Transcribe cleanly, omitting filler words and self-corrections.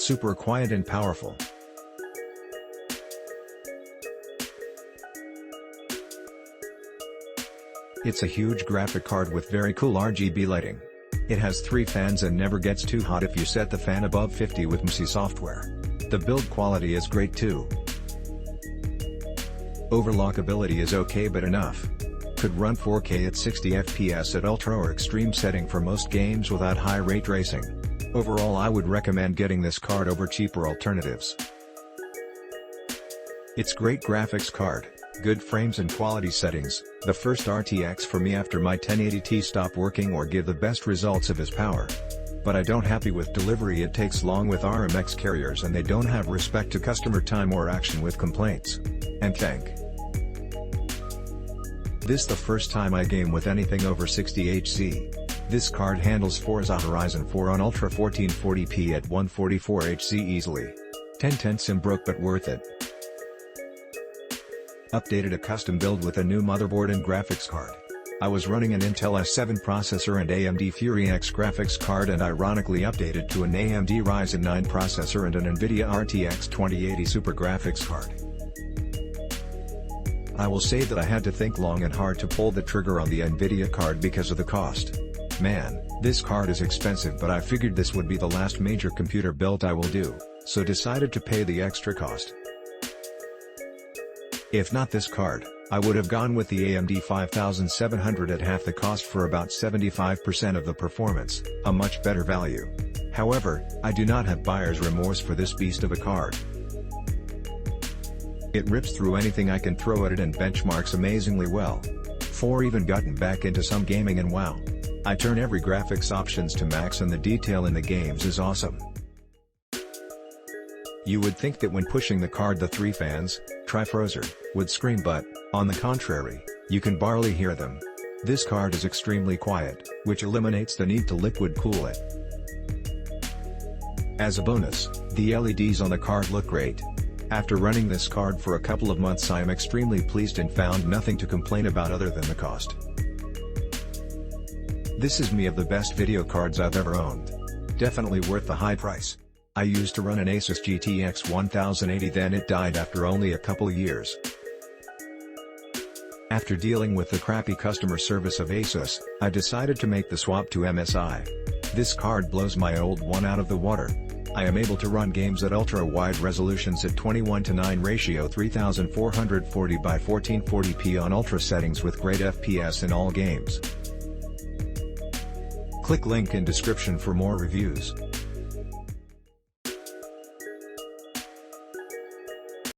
super quiet and powerful. It's a huge graphic card with very cool RGB lighting. It has 3 fans and never gets too hot if you set the fan above 50 with MSI software. The build quality is great too. Overclockability is okay but enough. Could run 4K at 60 FPS at ultra or extreme setting for most games without high ray tracing. Overall, I would recommend getting this card over cheaper alternatives. It's great graphics card, good frames and quality settings, the first RTX for me after my 1080 stopped working or give the best results of his power. But I don't happy with delivery. It takes long with RMX carriers and they don't have respect to customer time or action with complaints. And thank this the first time I game with anything over 60 Hz. This card handles Forza Horizon 4 on Ultra 1440p at 144 Hz easily. 10 sim broke but worth it. Updated a custom build with a new motherboard and graphics card. I was running an Intel i7 processor and AMD Fury X graphics card and ironically updated to an AMD Ryzen 9 processor and an Nvidia RTX 2080 Super graphics card. I will say that I had to think long and hard to pull the trigger on the Nvidia card because of the cost. Man, this card is expensive, but I figured this would be the last major computer build I will do, so decided to pay the extra cost. If not this card, I would have gone with the AMD 5700 at half the cost for about 75% of the performance, a much better value. However, I do not have buyer's remorse for this beast of a card. It rips through anything I can throw at it and benchmarks amazingly well. Even gotten back into some gaming and wow. I turn every graphics options to max and the detail in the games is awesome. You would think that when pushing the card the 3 fans, Tri-Frozr, would scream, but, on the contrary, you can barely hear them. This card is extremely quiet, which eliminates the need to liquid cool it. As a bonus, the LEDs on the card look great. After running this card for a couple of months I am extremely pleased and found nothing to complain about other than the cost. This is me of the best video cards I've ever owned. Definitely worth the high price. I used to run an Asus GTX 1080, then it died after only a couple years. After dealing with the crappy customer service of Asus, I decided to make the swap to MSI. This card blows my old one out of the water. I am able to run games at ultra-wide resolutions at 21:9 ratio 3440 by 1440p on ultra settings with great FPS in all games. Click link in description for more reviews.